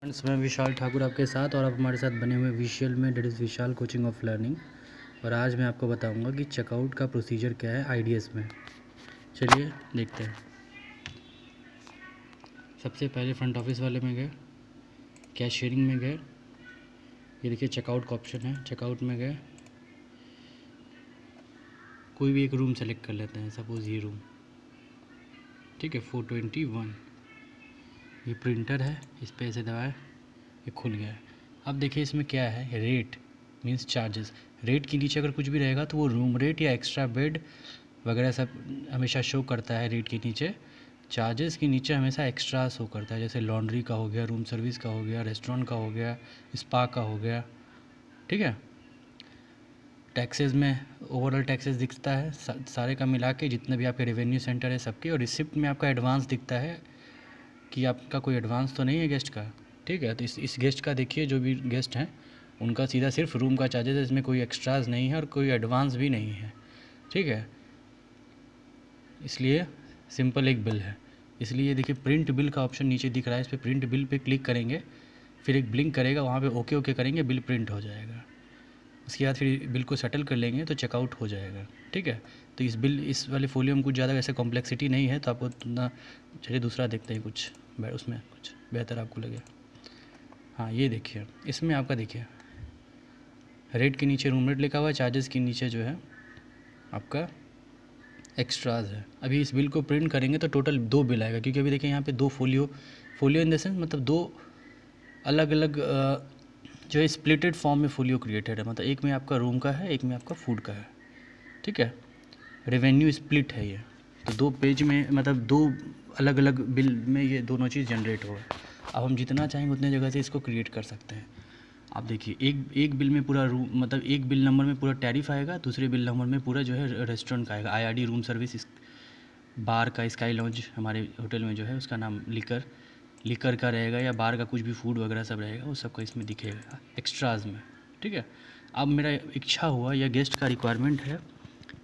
Friends, मैं विशाल ठाकुर आपके साथ और आप हमारे साथ बने हुए विशुअल में that is Vishal coaching of learning. और आज मैं आपको बताऊंगा कि चेकआउट का प्रोसीजर क्या है आईडीएस में। चलिए देखते हैं। सबसे पहले फ्रंट ऑफिस वाले में गए, कैशियरिंग में गए, ये देखिए चेकआउट का ऑप्शन है। चेकआउट में गए, कोई भी एक रूम सेलेक्ट कर लेते हैं, सपोज़ ये रूम, ठीक है, 421। ये प्रिंटर है, इस पर ऐसे दबाए, ये खुल गया है। अब देखिए इसमें क्या है, रेट मीन्स चार्जेस। रेट के नीचे अगर कुछ भी रहेगा तो वो रूम रेट या एक्स्ट्रा बेड वगैरह सब हमेशा शो करता है रेट के नीचे। चार्जेस के नीचे हमेशा एक्स्ट्रा शो करता है, जैसे लॉन्ड्री का हो गया, रूम सर्विस का हो गया, रेस्टोरेंट का हो गया, स्पा का हो गया, ठीक है। टैक्सेस में ओवरऑल टैक्सेस दिखता है सारे का मिला के, जितने भी आपके रेवेन्यू सेंटर है सबके। और रिसिप्ट में आपका एडवांस दिखता है कि आपका कोई एडवांस तो नहीं है गेस्ट का, ठीक है। तो इस गेस्ट का देखिए, जो भी गेस्ट हैं उनका सीधा सिर्फ रूम का चार्जेस है, इसमें कोई एक्स्ट्राज नहीं है और कोई एडवांस भी नहीं है, ठीक है। इसलिए सिंपल एक बिल है। इसलिए देखिए प्रिंट बिल का ऑप्शन नीचे दिख रहा है, इस पर प्रिंट बिल पे क्लिक करेंगे, फिर एक ब्लिंक करेगा, वहाँ पे ओके ओके करेंगे, बिल प्रिंट हो जाएगा। उसके बाद फिर बिल को सेटल कर लेंगे तो चेकआउट हो जाएगा, ठीक है। तो इस वाले फोलियो में कुछ ज़्यादा वैसे कॉम्प्लेक्सिटी नहीं है, तो आपको ना, चलिए दूसरा देखते हैं कुछ उसमें कुछ बेहतर आपको लगे। हाँ, ये देखिए, इसमें आपका देखिए रेट के नीचे रूम रेट लिखा हुआ है, चार्जेस के नीचे जो है आपका एक्स्ट्राज है। अभी इस बिल को प्रिंट करेंगे तो टोटल 2 बिल आएगा, क्योंकि अभी देखिए यहाँ पे 2 फोलियो इन द सेंस मतलब 2 अलग अलग जो है स्प्लिटेड फॉर्म में फोलियो क्रिएटेड है। मतलब एक में आपका रूम का है, एक में आपका फूड का है, ठीक है। रेवेन्यू स्प्लिट है ये, तो 2 पेज में मतलब 2 अलग अलग बिल में ये दोनों चीज़ जनरेट होगा। अब हम जितना चाहेंगे उतने जगह से इसको क्रिएट कर सकते हैं। आप देखिए एक बिल में पूरा रूम, मतलब एक बिल नंबर में पूरा टैरिफ आएगा, दूसरे बिल नंबर में पूरा जो है रेस्टोरेंट का आएगा, आईआरडी रूम सर्विस, बार का, स्काई लॉन्ज हमारे होटल में जो है उसका नाम लिकर का रहेगा, या बार का कुछ भी फूड वगैरह सब रहेगा, वो सबका इसमें दिखेगा एक्स्ट्राज में, ठीक है। अब मेरा इच्छा हुआ या गेस्ट का रिक्वायरमेंट है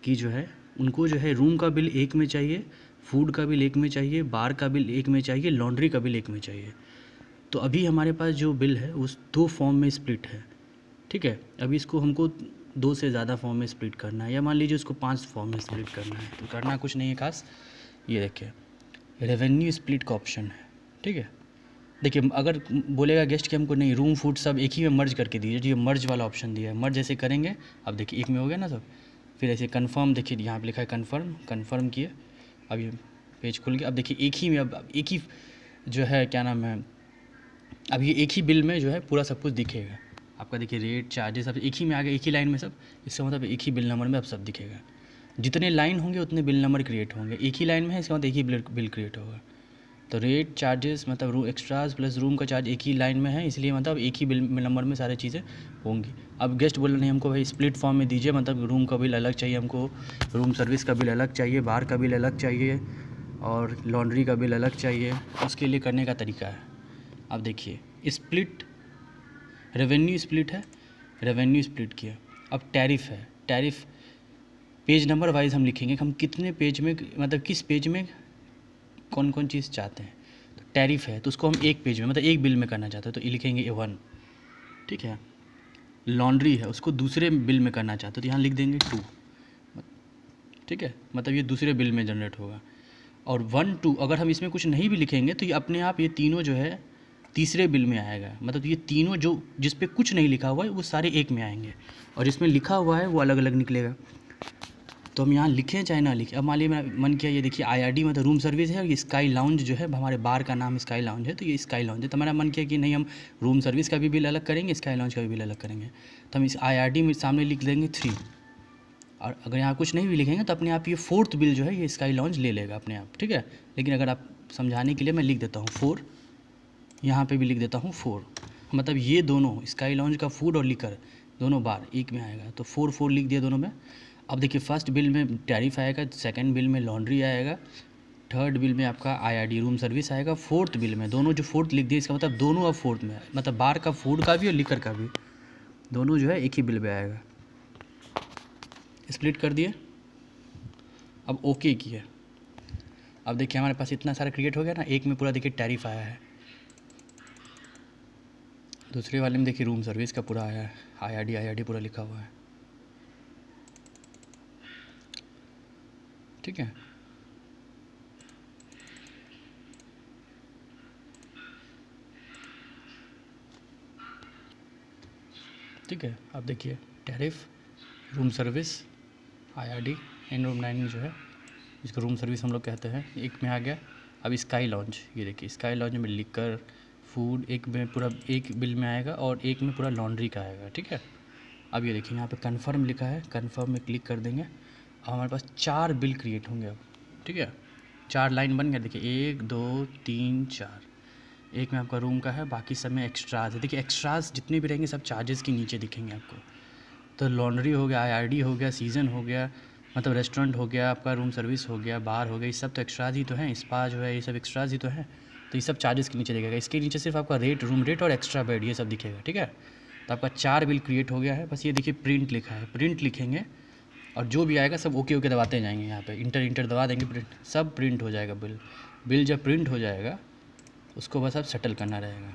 कि जो है उनको जो है रूम का बिल एक में चाहिए, फूड का बिल एक में चाहिए, बार का बिल एक में चाहिए, लॉन्ड्री का बिल एक में चाहिए। तो अभी हमारे पास जो बिल है उस 2 फॉर्म में स्प्लिट है, ठीक है। अभी इसको हमको 2 से ज़्यादा फॉर्म में स्प्लिट करना है, या मान लीजिए उसको 5 फॉर्म में स्प्लिट करना है, तो करना कुछ नहीं है खास। ये देखिए रेवेन्यू स्प्लिट का ऑप्शन है, ठीक है। देखिए अगर बोलेगा गेस्ट कि हमको नहीं रूम फूड सब एक ही में मर्ज करके दीजिए, जो ये मर्ज वाला ऑप्शन दिया है, मर्ज ऐसे करेंगे। अब देखिए एक में हो गया ना सब, फिर ऐसे कन्फर्म, देखिए यहाँ पे लिखा है कन्फर्म किए, अब ये पेज खुल गया। अब देखिए एक ही में, अब एक ही जो है क्या नाम है, अब ये एक ही बिल में जो है पूरा सब कुछ दिखेगा आपका। देखिए रेट चार्जेस सब एक ही में आ गया, एक ही लाइन में सब, इसका मतलब एक ही बिल नंबर में अब सब दिखेगा। जितने लाइन होंगे उतने बिल नंबर क्रिएट होंगे, एक ही लाइन में है इसका मतलब एक ही बिल क्रिएट होगा। तो रेट चार्जेस मतलब रूम एक्स्ट्राज प्लस रूम का चार्ज एक ही लाइन में है, इसलिए मतलब एक ही बिल नंबर में सारी चीज़ें होंगी। अब गेस्ट बोल नहीं हमको भाई स्प्लिट फॉर्म में दीजिए, मतलब रूम का बिल अलग चाहिए हमको, रूम सर्विस का बिल अलग चाहिए, बार का बिल अलग चाहिए और लॉन्ड्री का बिल अलग चाहिए। उसके लिए करने का तरीका है, अब देखिए स्प्लिट रेवेन्यू स्प्लिट है, रेवेन्यू स्प्लिट किया। अब टैरिफ है, टैरिफ पेज नंबर वाइज हम लिखेंगे कि हम कितने पेज में, मतलब किस पेज में कौन कौन चीज़ चाहते हैं। तो टैरिफ है तो उसको हम एक पेज में, मतलब एक बिल में करना चाहते हैं, तो ये लिखेंगे A1, ठीक है। लॉन्ड्री है, उसको दूसरे बिल में करना चाहते हैं, तो यहाँ लिख देंगे 2, ठीक है, मतलब ये दूसरे बिल में जनरेट होगा। और 1 2 अगर हम इसमें कुछ नहीं भी लिखेंगे तो ये अपने आप ये तीनों जो है तीसरे बिल में आएगा। मतलब ये तीनों जो जिस पे कुछ नहीं लिखा हुआ है वो सारे एक में आएंगे, और जिसमें लिखा हुआ है वो अलग अलग निकलेगा। तो हम यहाँ लिखें चाहे ना लिखें, अब मान लीजिए मेरा मन किया, ये देखिए आईआरडी मतलब रूम सर्विस है, और ये स्काई लाउंज जो है हमारे बार का नाम स्काई लाउंज है, तो ये स्काई लाउंज है। तो मेरा मन किया कि नहीं हम रूम सर्विस का भी बिल अलग करेंगे, स्काई लाउंज का भी बिल अलग करेंगे, तो हम इस आईआरडी में सामने लिख देंगे 3। और अगर यहाँ कुछ नहीं भी लिखेंगे तो अपने आप ये 4th बिल जो है ये स्काई लाउंज ले लेगा अपने आप, ठीक है। लेकिन अगर आप समझाने के लिए मैं लिख देता हूँ 4, यहाँ पे भी लिख देता हूँ 4, मतलब ये दोनों स्काई लाउंज का फूड और लिकर दोनों बार एक में आएगा, तो 4 लिख दिया दोनों में। अब देखिए फर्स्ट बिल में टैरिफ आएगा, सेकंड बिल में लॉन्ड्री आएगा, थर्ड बिल में आपका आईआरडी रूम सर्विस आएगा, फोर्थ बिल में दोनों जो 4th लिख दिए, इसका मतलब दोनों अब 4th में है, मतलब बार का फूड का भी और लिकर का भी दोनों जो है एक ही बिल में आएगा। स्प्लिट कर दिए, अब ओके किया। अब देखिए हमारे पास इतना सारा क्रिएट हो गया ना, एक में पूरा देखिए टैरिफ आया है, दूसरे वाले में देखिए रूम सर्विस का पूरा आया है, IRD पूरा लिखा हुआ है। ठीक है, ठीक है। अब देखिए tariff, room service, IRD and room dining जो है इसको रूम सर्विस हम लोग कहते हैं, एक में आ गया। अब स्काई लॉन्ज, ये देखिए स्काई लॉन्ज में लिकर फूड एक में पूरा एक बिल में आएगा और एक में पूरा लॉन्ड्री का आएगा। ठीक है, अब ये देखिए यहाँ पे कंफर्म लिखा है, कंफर्म में क्लिक कर देंगे और हमारे पास 4 बिल क्रिएट होंगे अब। ठीक है, 4 लाइन बन गया। देखिए 1 2 3 4, एक में आपका रूम का है, बाकी सब में एक्स्ट्राज है। देखिए एक्स्ट्राज जितने भी रहेंगे सब चार्जेस के नीचे दिखेंगे आपको। तो लॉन्ड्री हो गया, IRD हो गया, सीज़न हो गया, मतलब रेस्टोरेंट हो गया, आपका रूम सर्विस हो गया, बार हो गया, ये सब तो एक्स्ट्राज ही तो हैं। स्पा जो है ये सब एक्स्ट्राज ही तो हैं, तो ये सब चार्जेस के नीचे दिखेगा। इसके नीचे सिर्फ आपका रेट, रूम रेट और एक्स्ट्रा बेड ये सब दिखेगा। ठीक है, तो आपका 4 बिल क्रिएट हो गया है। बस ये देखिए प्रिंट लिखा है, प्रिंट लिखेंगे और जो भी आएगा सब ओके दबाते जाएंगे। यहाँ पे इंटर दबा देंगे, प्रिंट सब प्रिंट हो जाएगा। बिल जब प्रिंट हो जाएगा उसको बस अब सेटल करना रहेगा।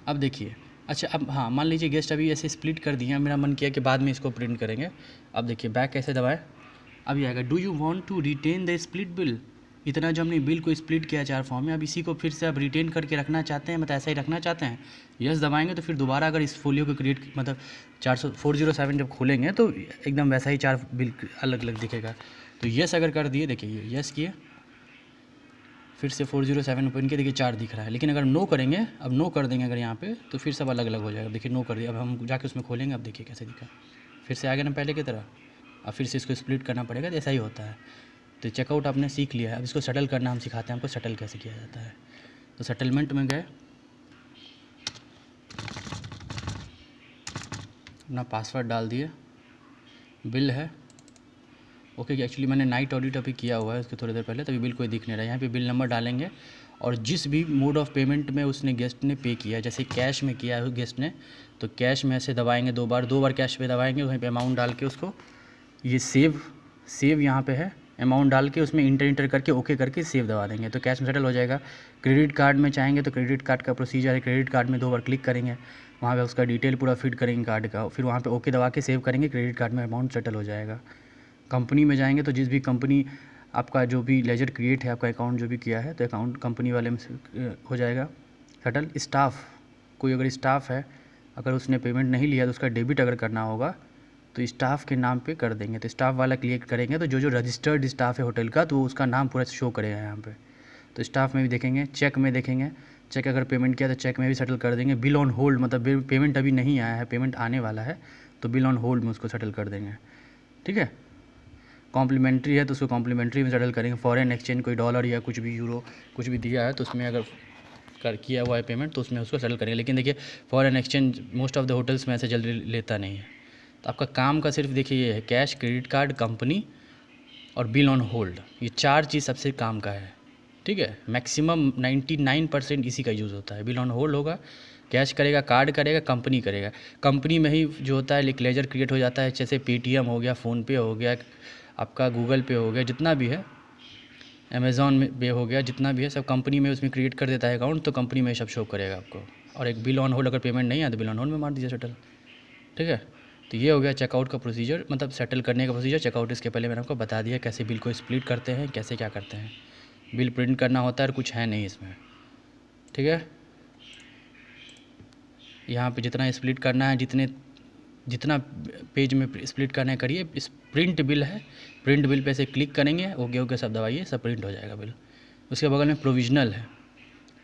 अब देखिए, अच्छा अब हाँ, मान लीजिए गेस्ट अभी ऐसे स्प्लिट कर दिया, मेरा मन किया कि बाद में इसको प्रिंट करेंगे। अब देखिए बैक कैसे दबाएं, अब ये आएगा do you want to retain the split bill. इतना जो हमने बिल को स्प्लिट किया 4 फॉर्म में, अब इसी को फिर से अब रिटेन करके रखना चाहते हैं, मतलब ऐसा ही रखना चाहते हैं। यस दबाएंगे तो फिर दोबारा अगर इस फोलियो को क्रिएट मतलब 407 जब खोलेंगे तो एकदम वैसा ही 4 बिल अलग अलग दिखेगा। तो यस अगर कर दिए, देखिए ये यस किए, फिर से 407 ओपन किया, देखिए 4 दिख रहा है। लेकिन अगर नो करेंगे, अब नो कर देंगे अगर यहाँ पे, तो फिर सब अलग अलग हो जाएगा। देखिए नो कर दिया, अब हम जाके उसमें खोलेंगे, अब देखिए कैसे दिखा, फिर से आ गया ना पहले की तरह। अब फिर से इसको स्प्लिट करना पड़ेगा, तो ऐसा ही होता है। तो चेकआउट आपने सीख लिया है, अब इसको सेटल करना हम सिखाते हैं आपको, सेटल कैसे किया जाता है। तो सेटलमेंट में गए, अपना पासवर्ड डाल दिए, बिल है ओके। एक्चुअली मैंने नाइट ऑडिट अभी किया हुआ है उसके थोड़ी देर पहले, तभी बिल कोई दिख नहीं रहा है। यहाँ पे बिल नंबर डालेंगे और जिस भी मोड ऑफ पेमेंट में उसने गेस्ट ने पे किया है, जैसे कैश में किया है गेस्ट ने, तो कैश में ऐसे दबाएंगे 2 बार कैश पे दबाएंगे, वहीं पे अमाउंट डाल के उसको ये सेव यहाँ पे है, अमाउंट डाल के उसमें इंटर करके ओके करके सेव दबा देंगे, तो कैश में सेटल हो जाएगा। क्रेडिट कार्ड में चाहेंगे तो क्रेडिट कार्ड का प्रोसीजर है, क्रेडिट कार्ड में 2 बार क्लिक करेंगे, वहाँ पे उसका डिटेल पूरा फिट करेंगे कार्ड का, फिर वहाँ पे ओके दबा के सेव करेंगे, क्रेडिट कार्ड में अमाउंट सेटल हो जाएगा। कंपनी में जाएंगे तो जिस भी कंपनी आपका जो भी लेजर क्रिएट है, आपका अकाउंट जो भी किया है, तो अकाउंट कंपनी वाले में हो जाएगा सेटल। स्टाफ, कोई अगर स्टाफ है, अगर उसने पेमेंट नहीं लिया तो उसका डेबिट अगर करना होगा तो स्टाफ के नाम पे कर देंगे, तो स्टाफ वाला क्लिक करेंगे तो जो रजिस्टर्ड स्टाफ है होटल का, तो उसका नाम पूरा शो करेगा यहाँ पे। तो स्टाफ में भी देखेंगे, चेक में देखेंगे, चेक अगर पेमेंट किया तो चेक में भी सेटल कर देंगे। बिल ऑन होल्ड, मतलब पेमेंट अभी नहीं आया है, पेमेंट आने वाला है, तो बिल ऑन होल्ड में उसको सेटल कर देंगे। ठीक है, कॉम्प्लीमेंट्री है तो उसको कॉम्प्लीमेंट्री में सेटल करेंगे। फॉरेन एक्सचेंज कोई डॉलर या कुछ भी यूरो कुछ भी दिया है तो उसमें अगर किया हुआ है पेमेंट तो उसमें उसको सेटल करेंगे। लेकिन देखिए foreign exchange most of the hotels में ऐसे जल्दी लेता नहीं है, तो आपका काम का सिर्फ देखिए ये है, कैश, क्रेडिट कार्ड, कंपनी और बिल ऑन होल्ड, ये 4 चीज़ सबसे काम का है। ठीक है, मैक्सिमम 99% इसी का यूज़ होता है। बिल ऑन होल्ड होगा, कैश करेगा, कार्ड करेगा, कंपनी करेगा। कंपनी में ही जो होता है लेजर क्रिएट हो जाता है, जैसे पेटीएम हो गया, फ़ोनपे हो गया, आपका गूगल पे हो गया, जितना भी है, अमेज़ॉन में पे हो गया, जितना भी है सब कंपनी में उसमें क्रिएट कर देता है अकाउंट, तो कंपनी में सब शो करेगा आपको। और एक बिल ऑन होल्ड अगर पेमेंट नहीं आया तो बिल ऑन होल्ड में मार दीजिए सेटल। ठीक है, तो ये हो गया चेकआउट का प्रोसीजर, मतलब सेटल करने का प्रोसीजर। चेकआउट इसके पहले मैंने आपको बता दिया कैसे बिल को स्प्लिट करते हैं, कैसे क्या करते हैं। बिल प्रिंट करना होता है और कुछ है नहीं इसमें। ठीक है, यहाँ पे जितना स्प्लिट करना है, जितना पेज में स्प्लिट करना है करिए। इस प्रिंट बिल है, प्रिंट बिल पे ऐसे क्लिक करेंगे, ओके सब दबाइए, सब प्रिंट हो जाएगा बिल। उसके बगल में प्रोविजनल है,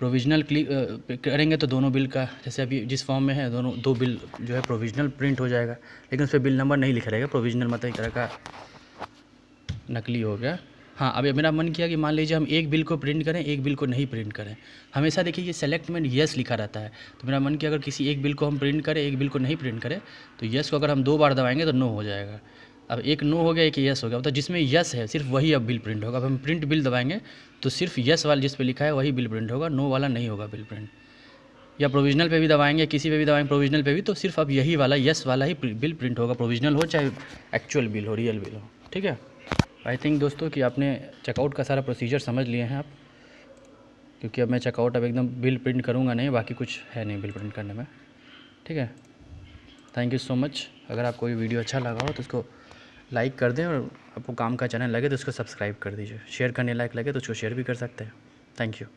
प्रोविजनल क्लिक करेंगे तो दोनों बिल का, जैसे अभी जिस फॉर्म में है दोनों 2 बिल जो है प्रोविजनल प्रिंट हो जाएगा, लेकिन उस पर बिल नंबर नहीं लिखा रहेगा। प्रोविजनल मतलब एक तरह का नकली हो गया। हाँ, अब मेरा मन किया कि मान लीजिए हम एक बिल को प्रिंट करें, एक बिल को नहीं प्रिंट करें। हमेशा देखिए ये सेलेक्ट में येस लिखा रहता है, तो मेरा मन किया अगर किसी एक बिल को हम प्रिंट करें, एक बिल को नहीं प्रिंट करें, तो येस को अगर हम 2 बार दबाएंगे तो नो हो जाएगा। अब एक नो हो गया, एक येस हो गया, तो जिसमें येस है सिर्फ वही अब बिल प्रिंट होगा। अब हम प्रिंट बिल दबाएंगे तो सिर्फ येस वाला जिस पे लिखा है वही बिल प्रिंट होगा, नो वाला नहीं होगा बिल प्रिंट। या प्रोविजनल पे भी दबाएंगे, किसी पे भी दबाएंगे प्रोविजनल पे भी, तो सिर्फ अब यही वाला येस वाला ही बिल प्रिंट होगा, प्रोविजनल हो चाहे एक्चुअल बिल हो, रियल बिल हो। ठीक है, आई थिंक दोस्तों कि आपने चेकआउट का सारा प्रोसीजर समझ लिए हैं आप। क्योंकि अब मैं चेकआउट अब एकदम बिल प्रिंट करूँगा नहीं, बाकी कुछ है नहीं बिल प्रिंट करने में। ठीक है, थैंक यू सो मच। अगर आपको ये वीडियो अच्छा लगा हो तो उसको लाइक कर दें, और आपको काम का चैनल लगे तो उसको सब्सक्राइब कर दीजिए। शेयर करने लायक लगे तो उसको शेयर भी कर सकते हैं। Thank you.